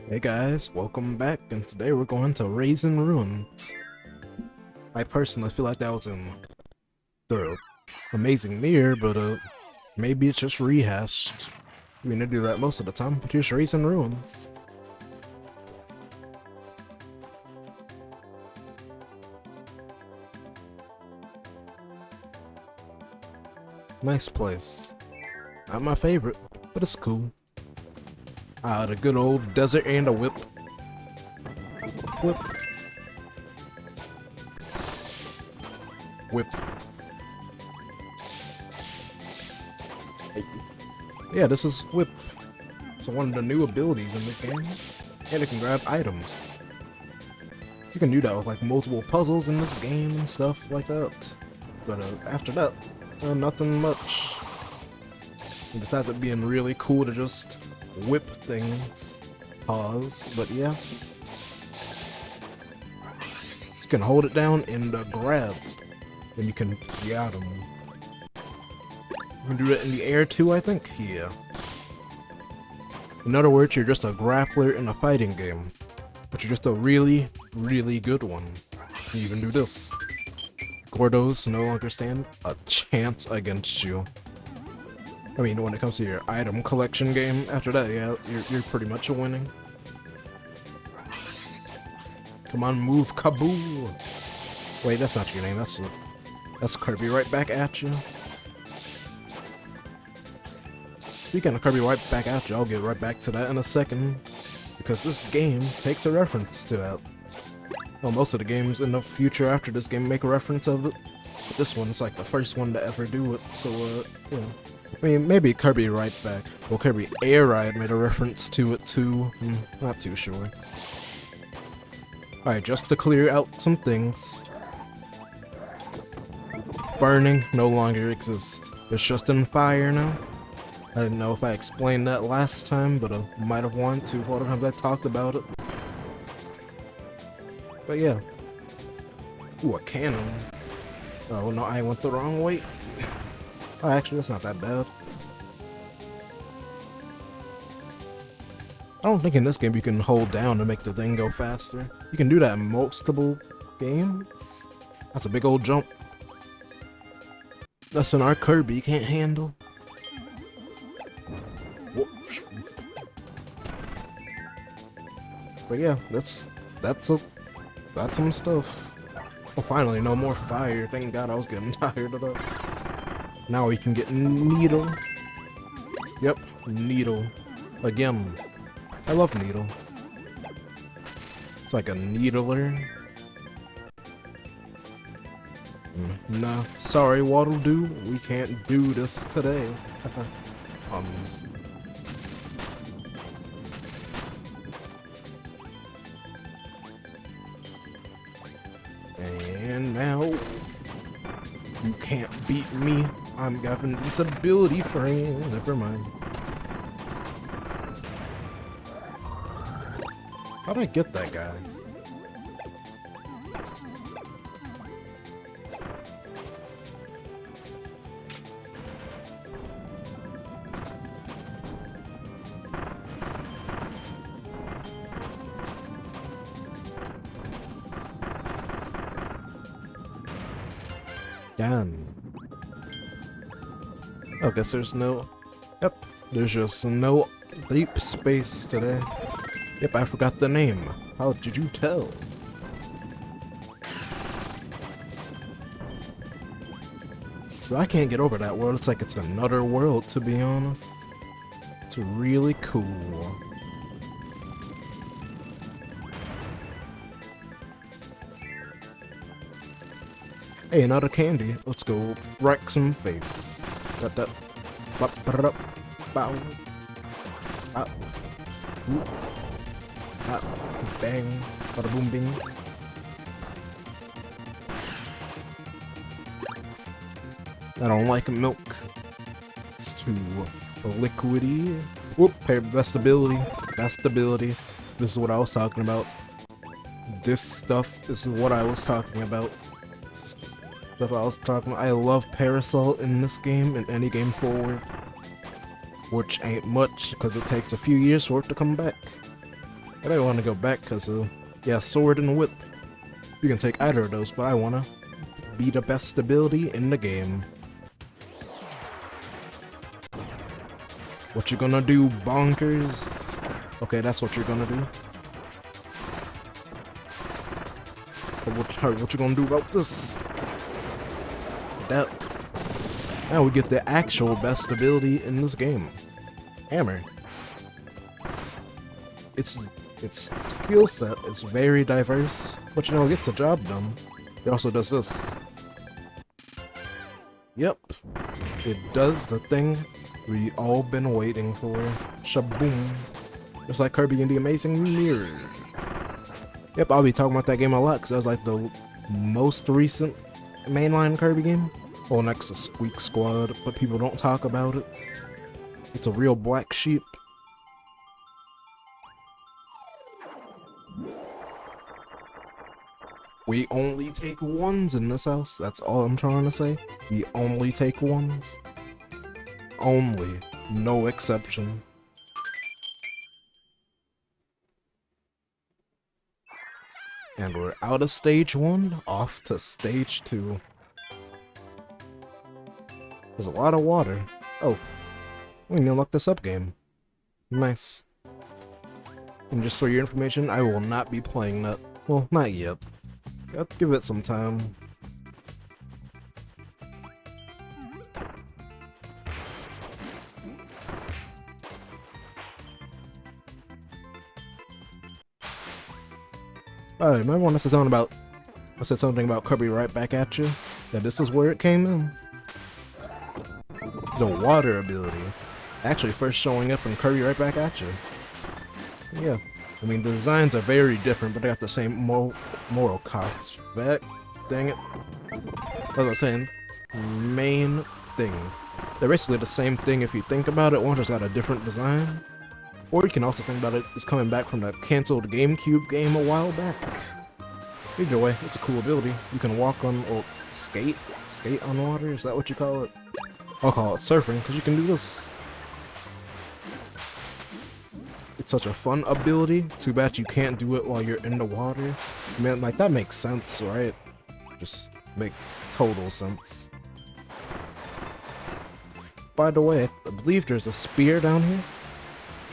Hey guys, welcome back, and today we're going to Raisin Ruins. I personally feel like that was an amazing mirror, but maybe it's just rehashed. We're gonna do that most of the time, but here's Raisin Ruins. Nice place. Not my favorite, but it's cool. The good old desert and a whip. Whip. Whip. Hey. Yeah, this is whip. It's one of the new abilities in this game. And it can grab items. You can do that with like multiple puzzles in this game and stuff like that. But after that, nothing much. And besides it being really cool to just whip things. Pause, but yeah. You can hold it down and grab. Then you can get them. You can do that in the air too, I think? Yeah. In other words, you're just a grappler in a fighting game. But you're just a really, really good one. You even do this. Gordos no longer stand a chance against you. I mean, when it comes to your item collection game, after that, yeah, you're pretty much winning. Come on, move, Kaboo! Wait, that's not your name, that's Kirby right back at you. Speaking of Kirby right back at you, I'll get right back to that in a second. Because this game takes a reference to that. Well, most of the games in the future after this game make a reference of it. But this one's like the first one to ever do it, so yeah. I mean, maybe Kirby Right Back. Well, Kirby Air Ride made a reference to it too. Not too sure. Alright, just to clear out some things. Burning no longer exists. It's just in fire now. I didn't know if I explained that last time, but I might have wanted to for all the times I talked about it. But yeah. Ooh, a cannon. Oh no, I went the wrong way. Oh, actually, that's not that bad. I don't think in this game you can hold down to make the thing go faster. You can do that in multiple games. That's a big old jump. That's an our Kirby can't handle. But yeah, that's some stuff. Oh, finally, no more fire. Thank God, I was getting tired of that. Now we can get Needle. Yep, Needle. Again. I love Needle. It's like a needler. Nah, sorry, Waddle Doo. We can't do this today. Puns. And now you can't beat me. I'm got invincibility, friend. Never mind. How'd I get that guy? Damn. I guess there's no... Yep, there's just no deep space today. Yep, I forgot the name. How did you tell? So I can't get over that world. It's like it's another world, to be honest. It's really cool. Hey, another candy. Let's go wreck some face. Bow. Bang. Bada boom bing. I don't like milk. It's too liquidy. Whoop, best ability. Best ability. This is what I was talking about. This stuff is what I was talking about. Stuff I was talking about. I love Parasol in this game and any game forward. Which ain't much, because it takes a few years for it to come back. I don't want to go back because, yeah, sword and whip. You can take either of those, but I want to be the best ability in the game. What you gonna do, bonkers? Okay, that's what you're gonna do. What you gonna do about this? That. Now we get the actual best ability in this game. Hammer. Its skill set is very diverse, but you know, it gets the job done. It also does this. Yep. It does the thing we all been waiting for. Shaboom. Just like Kirby and the Amazing Mirror. Yep, I'll be talking about that game a lot because that was like the most recent mainline Kirby game. Well, next to Squeak Squad, but people don't talk about it. It's a real black sheep. We only take ones in this house. That's all I'm trying to say. We only take ones. Only. No exception. And we're out of stage 1, off to stage 2. There's a lot of water. Oh. We need to look this up game. Nice. And just for your information, I will not be playing that. Well, not yet. Let's give it some time. Alright, remember when I said something about Kirby right back at you? Yeah, this is where it came in. The water ability. Actually first showing up in Kirby right back at you. Yeah. I mean, the designs are very different, but they got the same moral costs. Back, dang it. As I was saying, main thing. They're basically the same thing if you think about it. One just got a different design. Or you can also think about it as coming back from the cancelled GameCube game a while back. Either way, it's a cool ability. You can walk on, or skate on water, is that what you call it? I'll call it surfing, because you can do this. It's such a fun ability. Too bad you can't do it while you're in the water. Man, like, that makes sense, right? Just makes total sense. By the way, I believe there's a spear down here.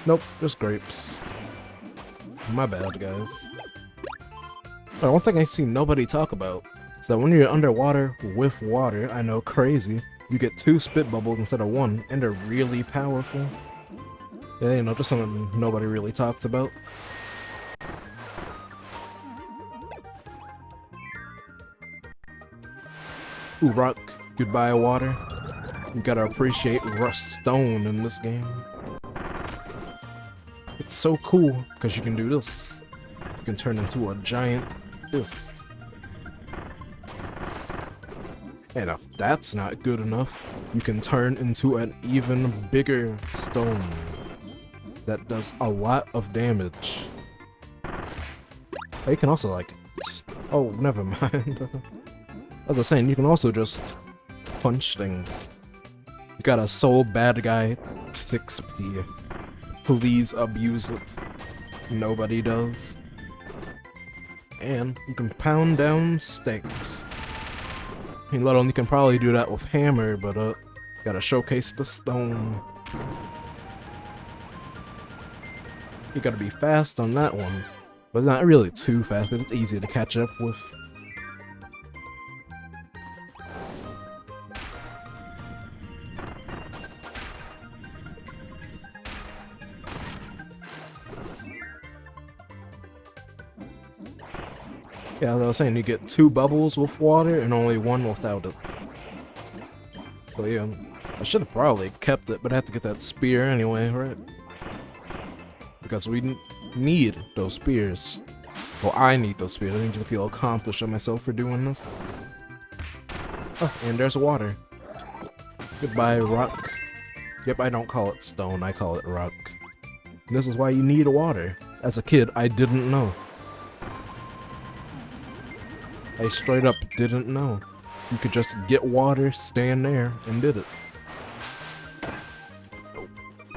Nope, just grapes. My bad, guys. One thing I see nobody talk about is that when you're underwater with water, I know, crazy, you get 2 spit bubbles instead of 1, and they're really powerful. Yeah, you know, just something nobody really talks about. Ooh, rock. Goodbye, water. You gotta appreciate rust stone in this game. It's so cool, because you can do this. You can turn into a giant fist. And if that's not good enough, you can turn into an even bigger stone that does a lot of damage. You can also, like... Oh, never mind. As I was saying, you can also just punch things. You got a soul bad guy 6p. Please abuse it. Nobody does. And you can pound down stakes. I mean, let alone you can probably do that with hammer, but gotta showcase the stone. You gotta be fast on that one, but not really too fast, because it's easy to catch up with. Yeah, as I was saying, you get 2 bubbles with water and only 1 without it. So yeah, I should have probably kept it, but I have to get that spear anyway, right? Because we need those spears. Well, I need those spears. I need to feel accomplished of myself for doing this. Oh, and there's water. Goodbye, rock. Yep, I don't call it stone, I call it rock. And this is why you need water. As a kid, I didn't know. I straight up didn't know. You could just get water, stand there, and did it.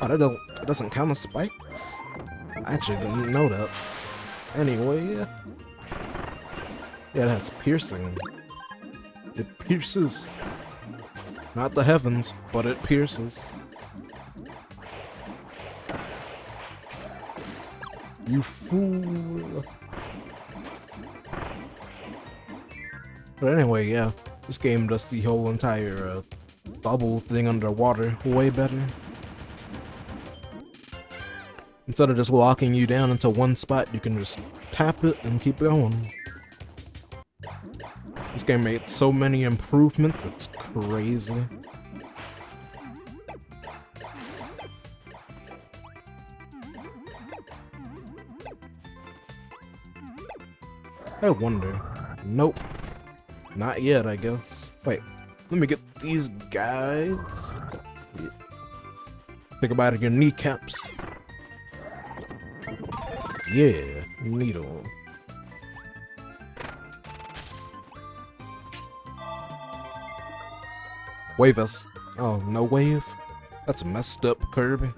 Oh, that doesn't count as spikes? I actually didn't know that. Anyway, yeah. Yeah, that's piercing. It pierces. Not the heavens, but it pierces. You fool. But anyway, yeah. This game does the whole entire bubble thing underwater way better. Instead of just locking you down into one spot, you can just tap it and keep going. This game made so many improvements, it's crazy. I wonder. Nope. Not yet, I guess. Wait, let me get these guys. Think about it, your kneecaps. Yeah, needle. Wave us. Oh, no wave? That's messed up, Kirby.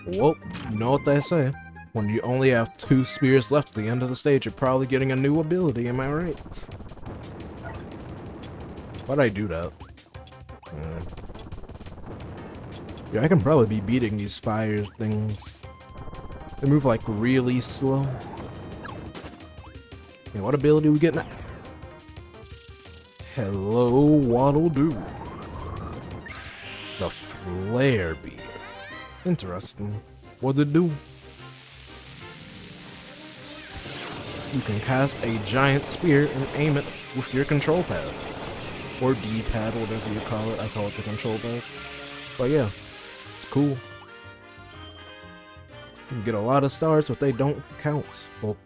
Well, you know what they say. When you only have 2 spears left at the end of the stage, you're probably getting a new ability, am I right? Why'd I do that? Yeah, I can probably be beating these fire things. They move like really slow. Yeah, what ability we get now? Hello, what'll do? The flare beam. Interesting. What'd it do? You can cast a giant spear and aim it with your control pad. Or D-pad, whatever you call it. I call it the control pad. But yeah, it's cool. You can get a lot of stars, but they don't count. Well,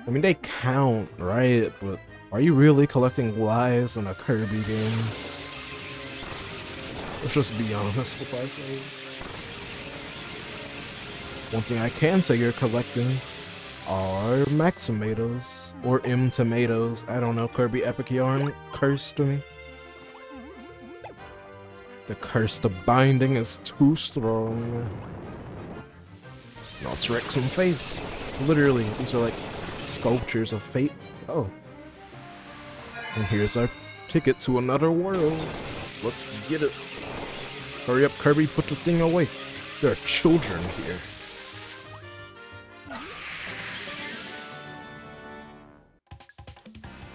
I mean, they count, right? But are you really collecting lives in a Kirby game? Let's just be honest with ourselves. One thing I can say you're collecting are Maximatoes or M tomatoes. I don't know, Kirby Epic Yarn cursed me. The curse, the binding is too strong. Let's wreck some face. Literally, these are like sculptures of fate. Oh. And here's our ticket to another world. Let's get it. Hurry up, Kirby, put the thing away. There are children here.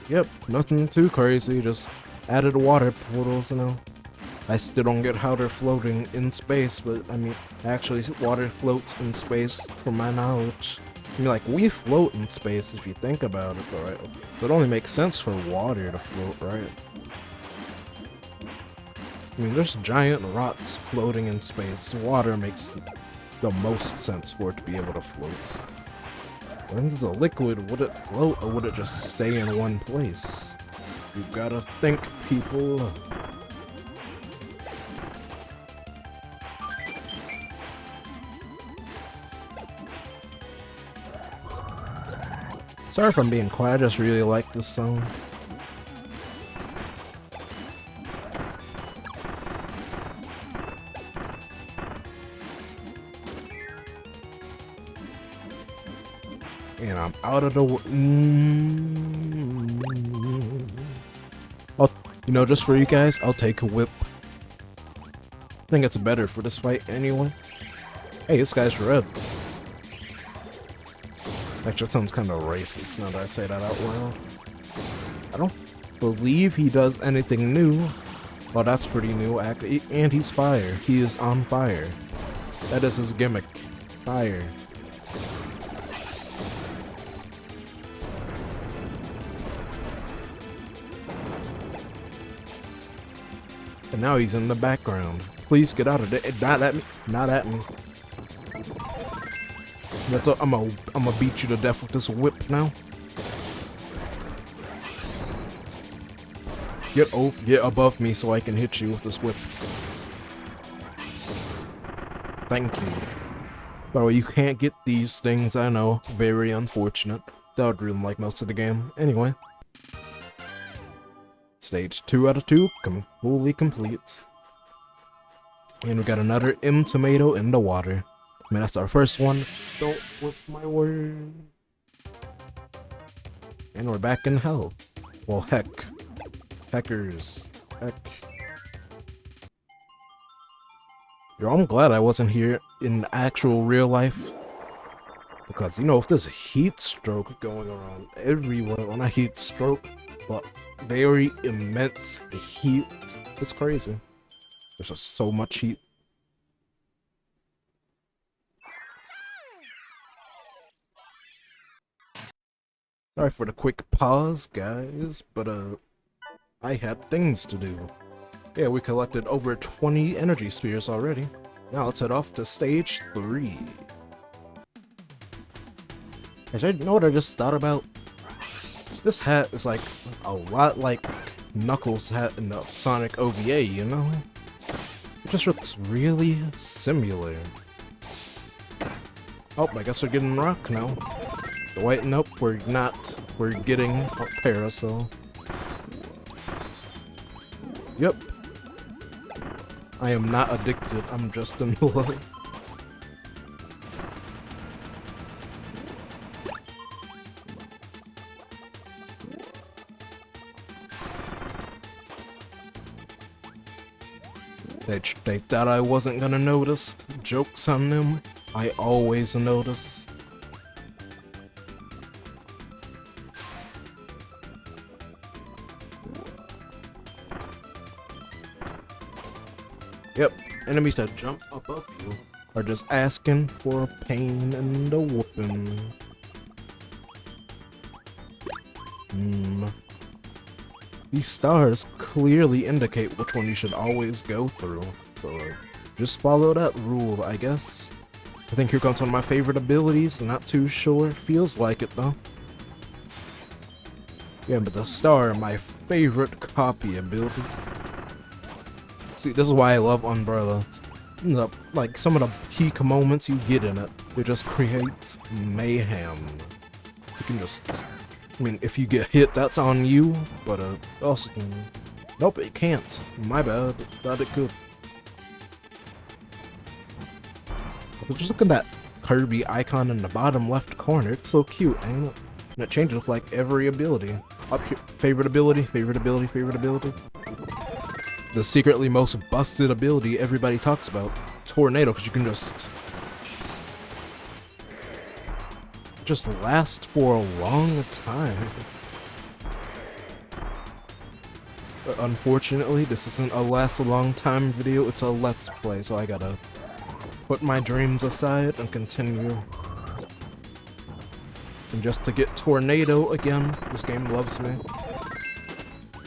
Yep, nothing too crazy, just added water portals, you know. I still don't get how they're floating in space, but I mean, actually water floats in space from my knowledge. I mean, like, we float in space if you think about it, right? It only makes sense for water to float, right? I mean, there's giant rocks floating in space. Water makes the most sense for it to be able to float. When it's a liquid, would it float or would it just stay in one place? You gotta think, people. Sorry if I'm being quiet, I just really like this song. And I'm out of the I'll, you know, just for you guys, I'll take a whip. I think it's better for this fight anyway. Hey, this guy's red. Actually, that sounds kind of racist now that I say that out loud. I don't believe he does anything new. Well, that's pretty new, actually. And he's fire. He is on fire. That is his gimmick. Fire. And now he's in the background. Please get out of there. Not at me. Not at me. That's all. I'm gonna beat you to death with this whip now. Get above me so I can hit you with this whip. Thank you. By the way, you can't get these things, I know. Very unfortunate. That would ruin like most of the game. Anyway. Stage 2 out of 2, fully complete. And we got another M tomato in the water. I mean, that's our first one. Don't twist my word. And we're back in hell. Well, heck. Heckers. Heck. Yo, I'm glad I wasn't here in actual real life. Because, you know, if there's a heat stroke going around everywhere, well, not heat stroke, but very immense heat. It's crazy. There's just so much heat. Sorry for the quick pause, guys, but I had things to do. Yeah, we collected over 20 energy spheres already. Now let's head off to stage 3. Actually, you know what I just thought about? This hat is like a lot like Knuckles' hat in the Sonic OVA, you know? It just looks really similar. Oh, I guess we're getting rock now. Wait, nope, we're not. We're getting a parasol. Yep. I am not addicted, I'm just in love. They thought I wasn't gonna notice. Joke's on them. I always notice. Yep, enemies that jump above you are just asking for a pain and a whooping. These stars clearly indicate which one you should always go through, so just follow that rule, I guess. I think here comes one of my favorite abilities, not too sure, feels like it though. Yeah, but the star, my favorite copy ability. See, this is why I love Umbrella. Like, some of the peak moments you get in it, it just creates mayhem. You can just... I mean, if you get hit, that's on you, but also can... Nope, it can't. My bad. Thought it could. But just look at that Kirby icon in the bottom left corner. It's so cute, ain't it? And it changes with, like, every ability. Up here, favorite ability, favorite ability, favorite ability. The secretly most busted ability everybody talks about. Tornado, because you can just last for a long time. But unfortunately, this isn't a last a long time video, it's a let's play, so I gotta put my dreams aside and continue. And just to get Tornado again, this game loves me.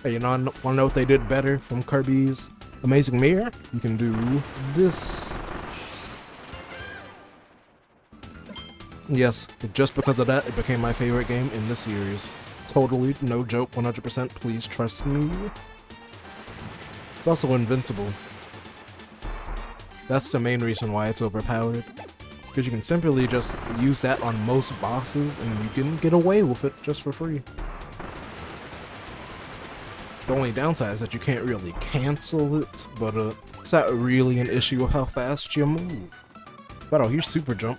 Hey, you know, wanna know what they did better from Kirby's Amazing Mirror? You can do this. Yes, just because of that, it became my favorite game in the series. Totally, no joke, 100%, please trust me. It's also invincible. That's the main reason why it's overpowered. Because you can simply just use that on most bosses and you can get away with it just for free. The only downside is that you can't really cancel it, but it's not really an issue of how fast you move. But oh, here's Super Jump.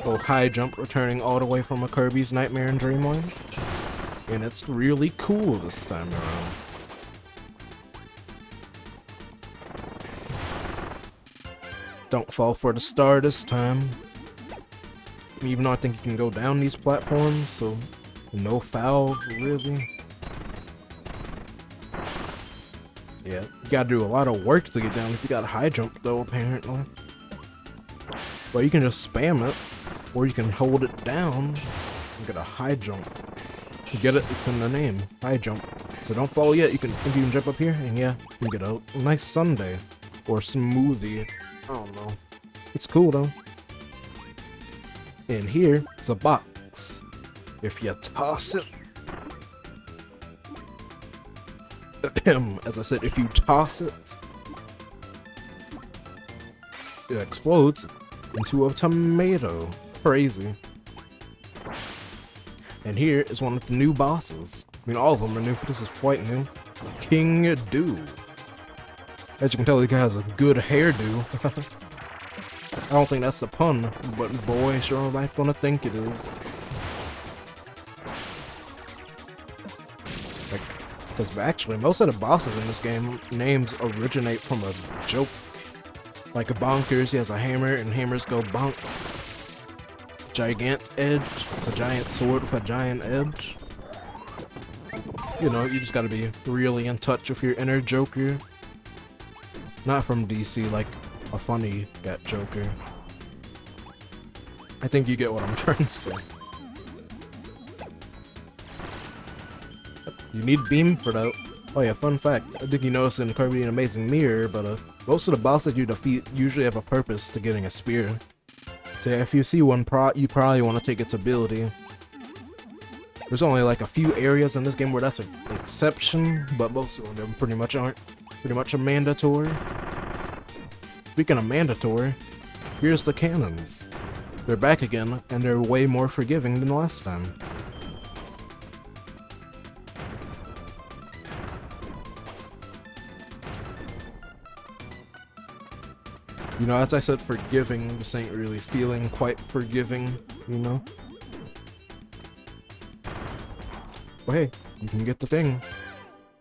Oh, high jump, returning all the way from a Kirby's Nightmare in Dreamland. And it's really cool this time around. Don't fall for the star this time. Even though I think you can go down these platforms, so no foul, really. Yeah, you gotta do a lot of work to get down if you got a high jump though, apparently. But you can just spam it, or you can hold it down and get a high jump. You get it, it's in the name, high jump. So don't fall yet, you can jump up here, and yeah, you get a nice sundae, or smoothie, I don't know. It's cool though. And here, it's a box. If you toss it, as I said, if you toss it, it explodes into a tomato. Crazy. And here is one of the new bosses. I mean, all of them are new, but this is quite new. King Dew. As you can tell, he has a good hairdo. I don't think that's a pun, but boy, sure am I gonna think it is. Like, because actually, most of the bosses in this game, names originate from a joke. Like a Bonkers, he has a hammer, and hammers go bonk. Gigant's Edge, it's a giant sword with a giant edge. You know, you just gotta be really in touch with your inner Joker. Not from DC, like a funny got Joker. I think you get what I'm trying to say. You need beam for that. Oh yeah, fun fact. I think you noticed in Kirby and Amazing Mirror, but most of the bosses you defeat usually have a purpose to getting a spear. So yeah, if you see one, you probably want to take its ability. There's only like a few areas in this game where that's an exception, but most of them pretty much aren't. Pretty much a mandatory. Speaking of mandatory, here's the cannons. They're back again, and they're way more forgiving than last time. You know, as I said, forgiving, this ain't really feeling quite forgiving, you know? But hey, you can get the thing.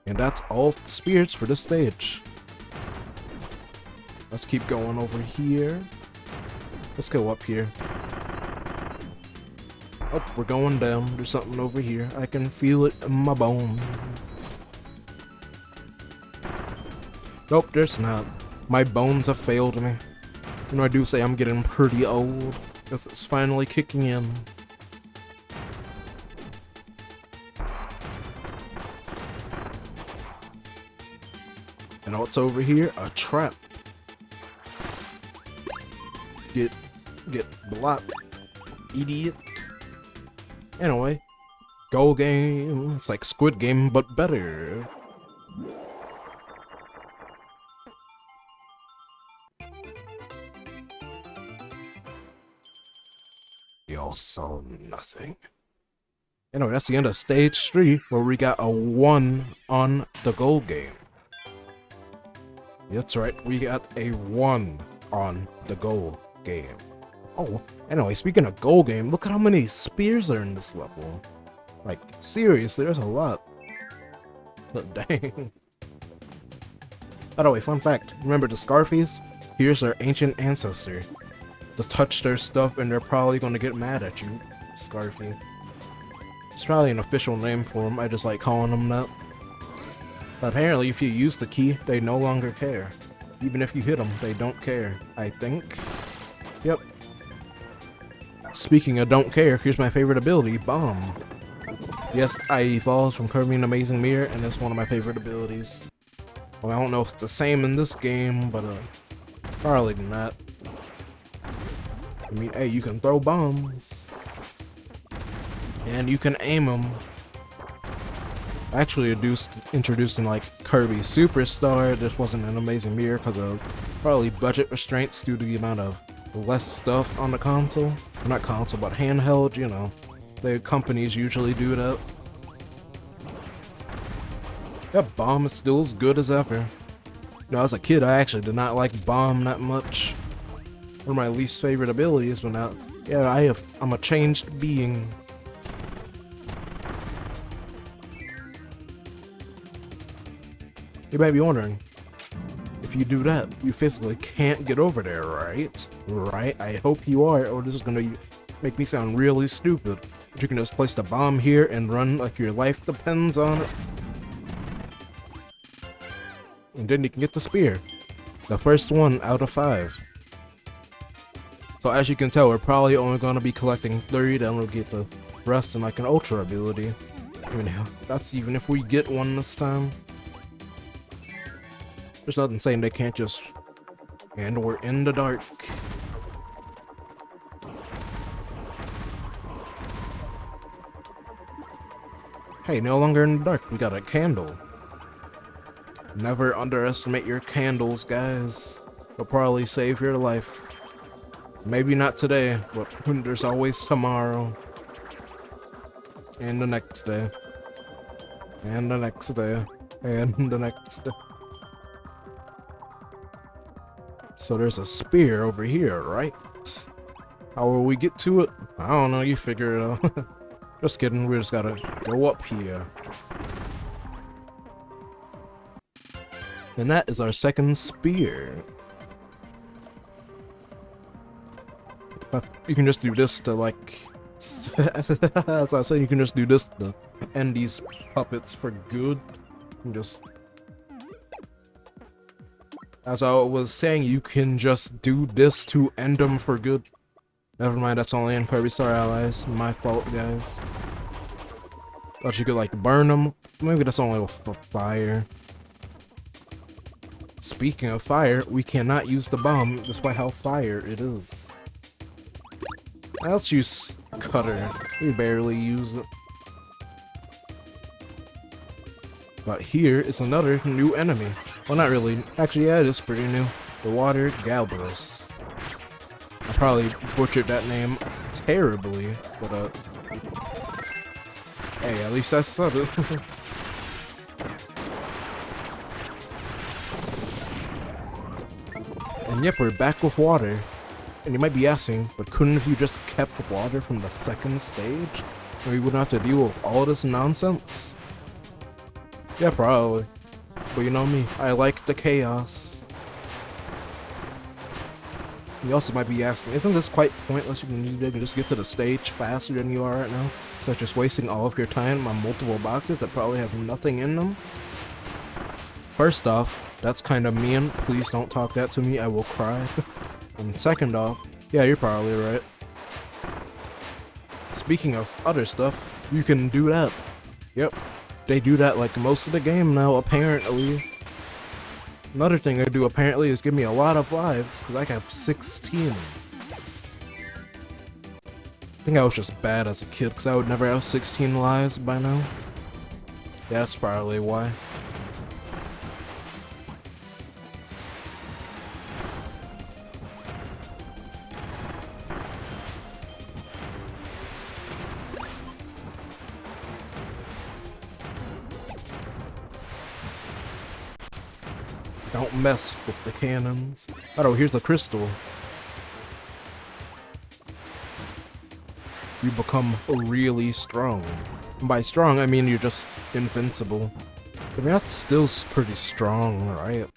And that's all the spirits for this stage. Let's keep going over here. Let's go up here. Oh, we're going down. There's something over here. I can feel it in my bone. Nope, there's not. My bones have failed me. You know, I do say I'm getting pretty old. It's finally kicking in. And what's over here? A trap. Get blocked, idiot. Anyway, Go Game. It's like Squid Game, but better. Y'all saw nothing. Anyway, that's the end of stage 3, where we got a 1 on the Go Game. That's right, we got a 1 on the Go Game. Oh, anyway, speaking of Go Game, look at how many spears are in this level. Like, seriously, there's a lot. But dang. By the way, fun fact, remember the Scarfies? Here's their ancient ancestor. To touch their stuff and they're probably gonna get mad at you, Scarfy. It's probably an official name for them, I just like calling them that. But apparently if you use the key, they no longer care. Even if you hit them, they don't care, I think. Yep. Speaking of don't care, here's my favorite ability, Bomb. Yes, I evolved from Kirby and Amazing Mirror, and it's one of my favorite abilities. Well, I don't know if it's the same in this game, but probably not. I mean, hey, you can throw bombs. And you can aim them. Actually introduced in like Kirby Superstar. This wasn't an Amazing Mirror because of probably budget restraints due to the amount of less stuff on the console. Not console, but handheld, you know. The companies usually do that. That Bomb is still as good as ever. You know, as a kid, I actually did not like Bomb that much. One of my least favorite abilities, but now, yeah, I'm a changed being. You might be wondering, if you do that, you physically can't get over there, right? Right? I hope you are, or this is gonna make me sound really stupid. But you can just place the bomb here and run like your life depends on it. And then you can get the spear. The first one out of 5. So as you can tell, we're probably only gonna be collecting 3, then we'll get the rest in like an ultra ability. I mean, that's even if we get one this time. There's nothing saying they can't just... And we're in the dark. Hey, no longer in the dark, we got a candle. Never underestimate your candles, guys. They'll probably save your life. Maybe not today, but there's always tomorrow. And the next day. And the next day. And the next day. So there's a spear over here, right? How will we get to it? I don't know, you figure it out. Just kidding, we just gotta go up here. And that is our second spear. You can just do this to like... As I said, you can just do this to end these puppets for good. And just... As I was saying, you can just do this to end them for good. Never mind, that's only in Kirby Star Allies. My fault, guys. Thought you could like burn them. Maybe that's only for fire. Speaking of fire, we cannot use the bomb despite how fire it is. Let's use Cutter. We barely use it. But here is another new enemy. Well, not really. Actually, yeah, it is pretty new. The Water Galbarus. I probably butchered that name terribly, but hey, at least I said it. And yep, we're back with water. And you might be asking, but couldn't you just kept water from the second stage? Or you wouldn't have to deal with all this nonsense? Yeah, probably. But you know me, I like the chaos. You also might be asking, isn't this quite pointless? You can just get to the stage faster than you are right now? So just wasting all of your time on multiple boxes that probably have nothing in them? First off, that's kind of mean. Please don't talk that to me, I will cry. And second off, yeah, you're probably right. Speaking of other stuff, you can do that. Yep, they do that like most of the game now, apparently. Another thing they do apparently is give me a lot of lives, because I have 16. I think I was just bad as a kid, because I would never have 16 lives by now. Yeah, that's probably why. Don't mess with the cannons. Oh, here's a crystal. You become really strong. And by strong, I mean you're just invincible. I mean, that's still pretty strong, right?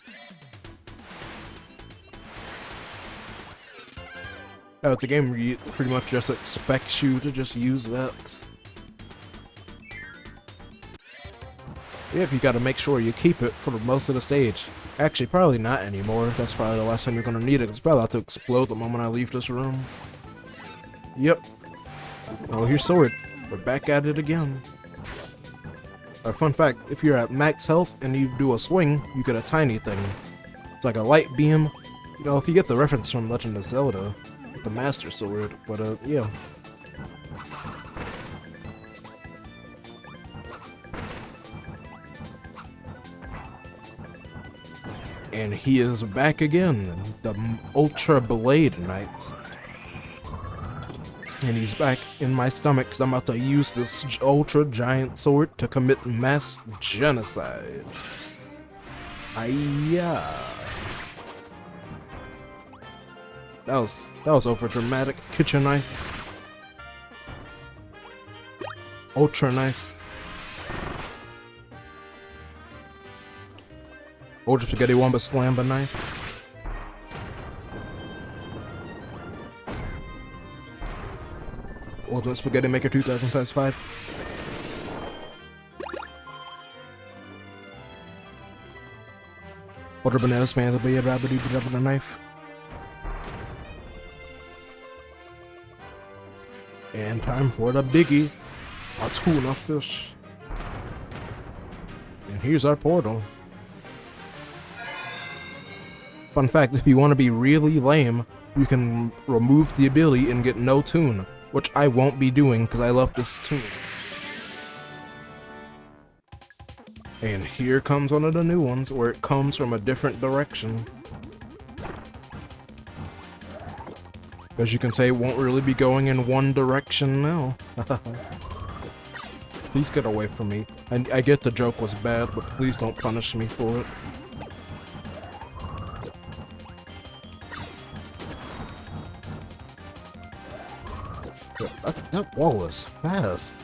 Oh, the game pretty much just expects you to just use that. Yeah, you gotta make sure you keep it for most of the stage. Actually, probably not anymore. That's probably the last time you're gonna need it. It's probably about to explode the moment I leave this room. Yep. Oh, here's sword. We're back at it again. Fun fact, if you're at max health and you do a swing, you get a tiny thing. It's like a light beam. You know, if you get the reference from Legend of Zelda, with the Master Sword, but yeah. And he is back again, the Ultra Blade Knight. And he's back in my stomach because I'm about to use this ultra giant sword to commit mass genocide. Aiyah. That was over dramatic. Kitchen knife. Ultra knife. Ultra Spaghetti Wamba Slamba knife. Ultimate Spaghetti Maker 2000 times 5. Ultra Banana Span the knife. And time for the biggie. A tuna fish. And here's our portal. Fun fact, if you want to be really lame, you can remove the ability and get no tune, which I won't be doing because I love this tune. And here comes one of the new ones, where it comes from a different direction. As you can say, it won't really be going in one direction now. Please get away from me. I get the joke was bad, but please don't punish me for it. That wall is fast.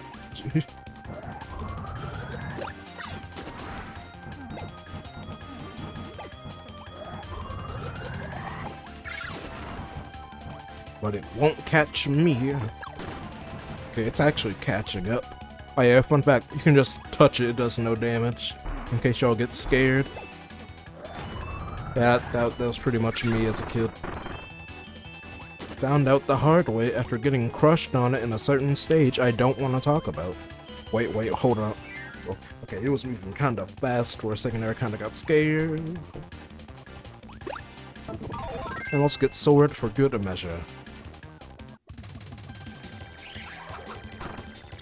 But it won't catch me. Okay, it's actually catching up. Oh yeah, fun fact, you can just touch it, it does no damage. In case y'all get scared. Yeah, that was pretty much me as a kid. Found out the hard way after getting crushed on it in a certain stage I don't want to talk about. Wait, hold on. Oh, okay, it was moving kinda fast for a second there, I kinda got scared. And let's get sword for good measure.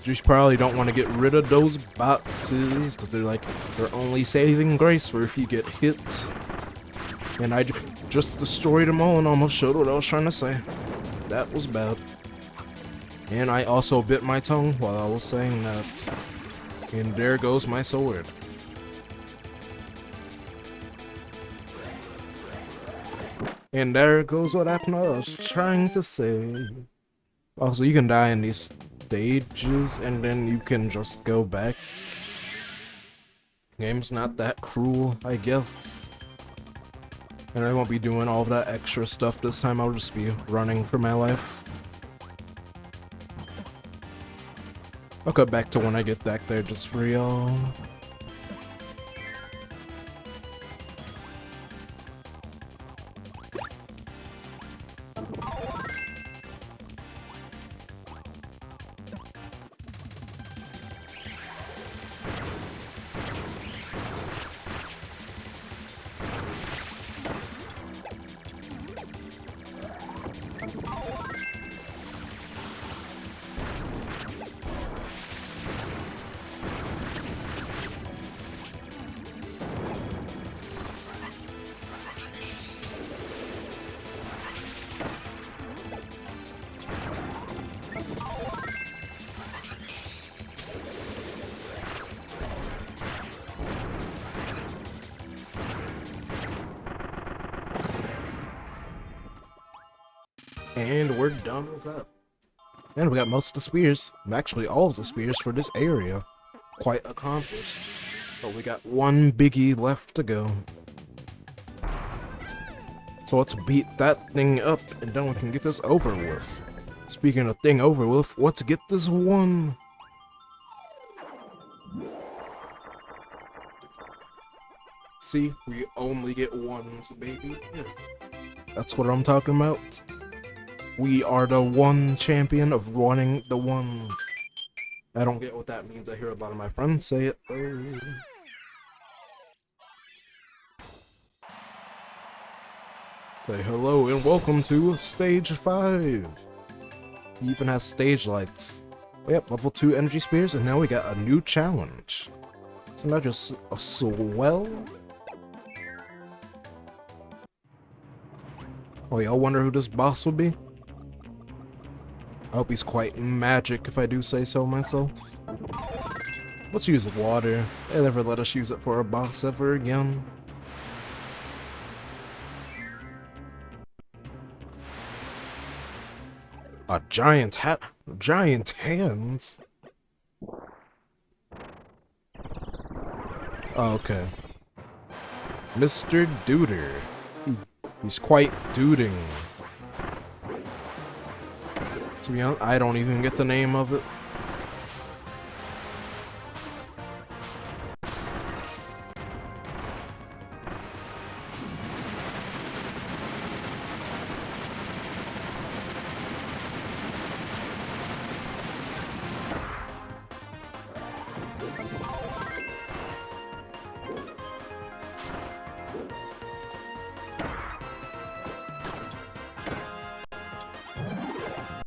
You probably don't want to get rid of those boxes because they're only saving grace for if you get hit. And I just destroyed them all and almost showed what I was trying to say. That was bad. And I also bit my tongue while I was saying that. And there goes my sword. And there goes what I was trying to say. Also, you can die in these stages and then you can just go back. Game's not that cruel, I guess. And I won't be doing all of that extra stuff this time, I'll just be running for my life. I'll cut back to when I get back there just for y'all. And we're done with that. And we got most of the spears. Actually, all of the spears for this area. Quite accomplished. But we got one biggie left to go. So let's beat that thing up, and then we can get this over with. Speaking of thing over with, let's get this one. See, we only get ones, baby. Yeah. That's what I'm talking about. We are the one champion of running the ones. I don't get what that means. I hear a lot of my friends say it. Say hello and welcome to stage 5. He even has stage lights. Yep, level 2 energy spears, and now we got a new challenge. Isn't that just a swell? Oh, y'all wonder who this boss will be? I hope he's quite magic, if I do say so myself. Let's use water. They never let us use it for a boss ever again. A giant hat? Giant hands? Oh, okay. Mr. Duder. He's quite duding. To be honest, I don't even get the name of it.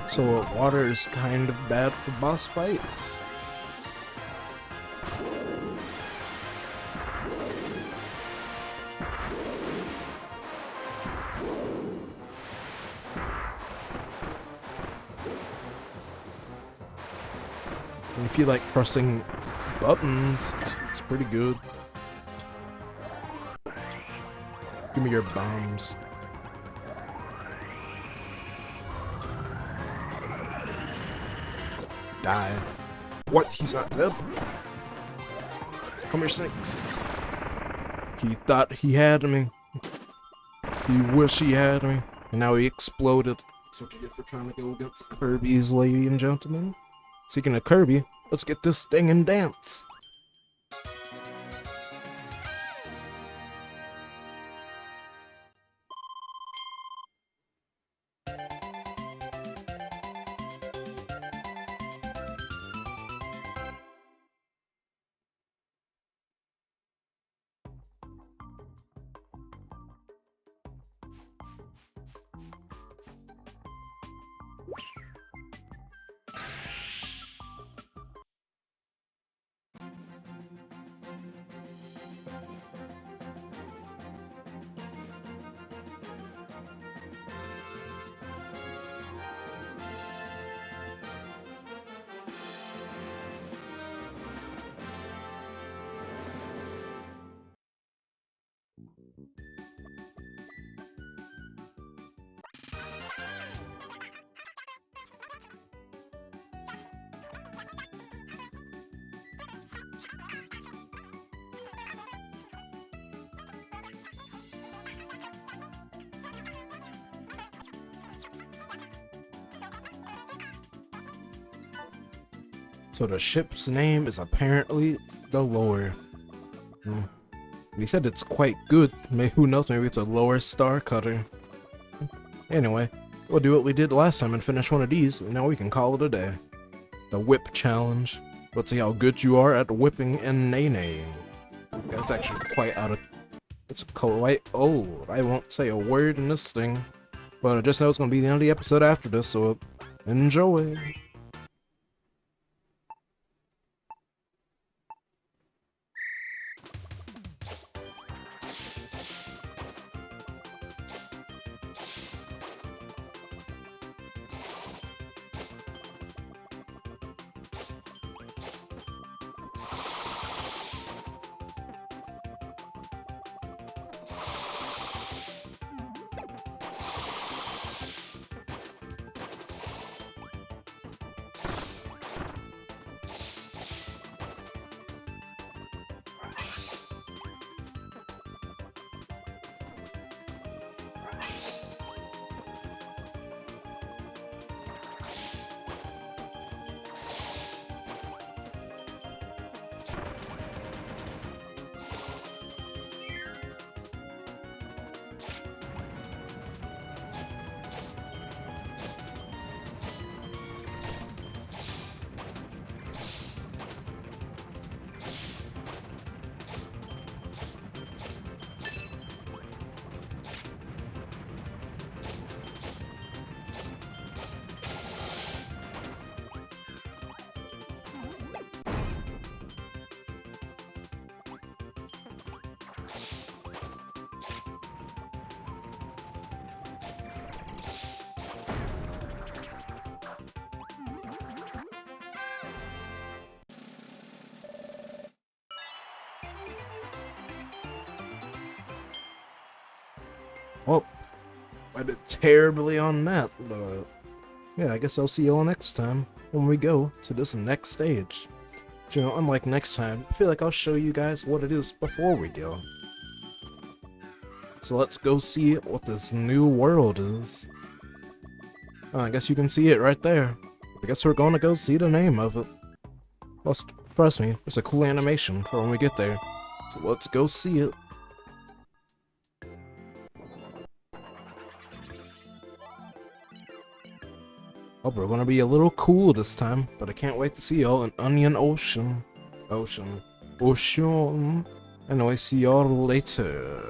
So water is kind of bad for boss fights. And if you like pressing buttons, it's pretty good. Give me your bombs. Die. What? He's not dead? Come here, snakes. He thought he had me. He wished he had me. And now he exploded. That's what you get for trying to go against Kirby's, ladies and gentlemen. Speaking of Kirby, let's get this thing and dance. So the ship's name is apparently the Lower. He said it's quite good. Maybe, who knows, maybe it's a Lower Star Cutter. Anyway, we'll do what we did last time and finish one of these, and now we can call it a day. The Whip Challenge. Let's see how good you are at whipping and nay-naying. That's actually quite out of... It's quite old. I won't say a word in this thing, but I just know it's going to be the end of the episode after this, so enjoy. Well, I did terribly on that, but yeah, I guess I'll see y'all next time when we go to this next stage. But, you know, unlike next time, I feel like I'll show you guys what it is before we go. So let's go see what this new world is. Oh, I guess you can see it right there. I guess we're gonna go see the name of it. Well, trust me, it's a cool animation for when we get there. So let's go see it. Oh, we're gonna be a little cool this time, but I can't wait to see y'all in Onion Ocean. Ocean. Anyway, see y'all later.